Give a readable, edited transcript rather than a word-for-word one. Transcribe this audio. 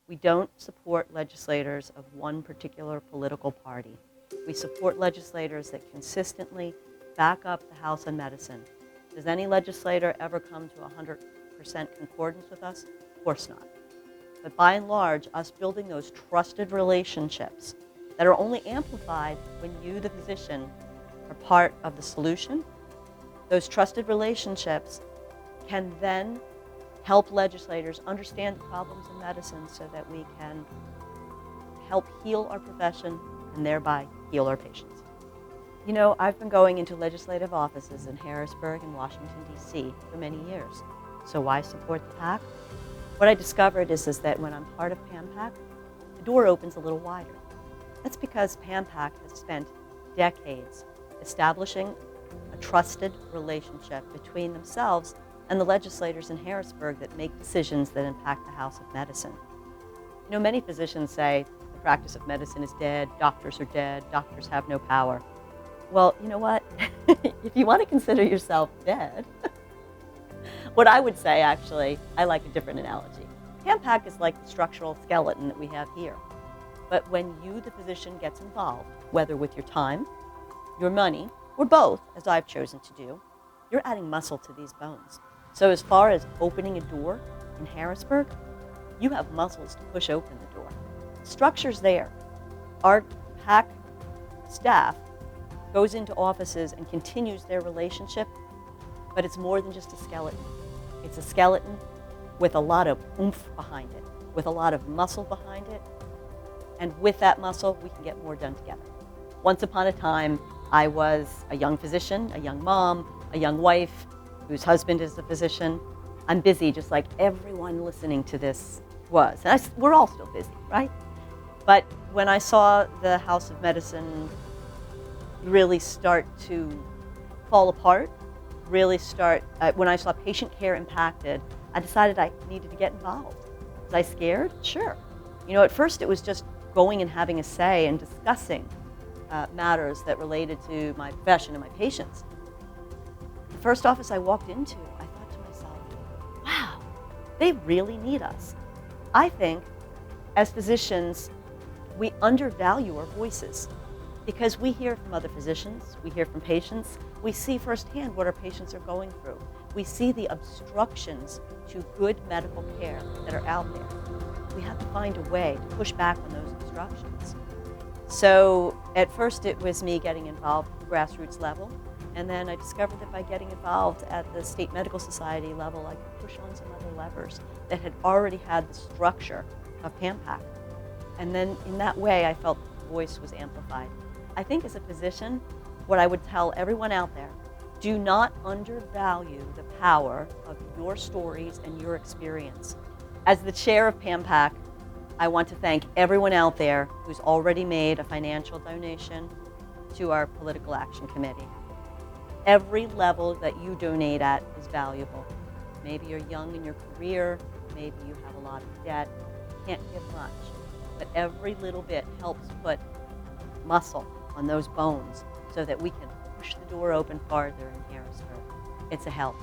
We don't support legislators of one particular political party. We support legislators that consistently back up the House on medicine. Does any legislator ever come to 100% concordance with us? Of course not. But by and large, us building those trusted relationships that are only amplified when you, the physician, are part of the solution, those trusted relationships can then help legislators understand the problems in medicine so that we can help heal our profession and thereby heal our patients. You know, I've been going into legislative offices in Harrisburg and Washington, D.C. for many years. So why support the PAC? What I discovered is that when I'm part of PAMPAC, the door opens a little wider. That's because PAMPAC has spent decades establishing a trusted relationship between themselves and the legislators in Harrisburg that make decisions that impact the House of Medicine. You know, many physicians say the practice of medicine is dead, doctors are dead, doctors have no power. Well, you know what? If you want to consider yourself dead, what I would say, actually, I like a different analogy. PAMPAC is like the structural skeleton that we have here. But when you, the physician, gets involved, whether with your time, your money, or both, as I've chosen to do, you're adding muscle to these bones. So as far as opening a door in Harrisburg, you have muscles to push open the door. Structure's there. Our PAC staff goes into offices and continues their relationship, but it's more than just a skeleton. It's a skeleton with a lot of oomph behind it, with a lot of muscle behind it, and with that muscle, we can get more done together. Once upon a time, I was a young physician, a young mom, a young wife whose husband is a physician. I'm busy just like everyone listening to this was. And we're all still busy, right? But when I saw the House of Medicine really start to fall apart, when I saw patient care impacted, I decided I needed to get involved. Was I scared? Sure. You know, at first it was just going and having a say and discussing matters that related to my profession and my patients. The first office I walked into, I thought to myself, wow, they really need us. I think as physicians, we undervalue our voices because we hear from other physicians, we hear from patients, we see firsthand what our patients are going through. We see the obstructions to good medical care that are out there. We have to find a way to push back on those obstructions. So at first it was me getting involved at the grassroots level, and then I discovered that by getting involved at the state medical society level, I could push on some other levers that had already had the structure of PAMPAC. And then in that way, I felt the voice was amplified. I think as a physician, what I would tell everyone out there, do not undervalue the power of your stories and your experience. As the chair of PAMPAC, I want to thank everyone out there who's already made a financial donation to our political action committee. Every level that you donate at is valuable. Maybe you're young in your career, maybe you have a lot of debt, can't give much, but every little bit helps put muscle on those bones so that we can push the door open farther in Harrisburg. It's a help.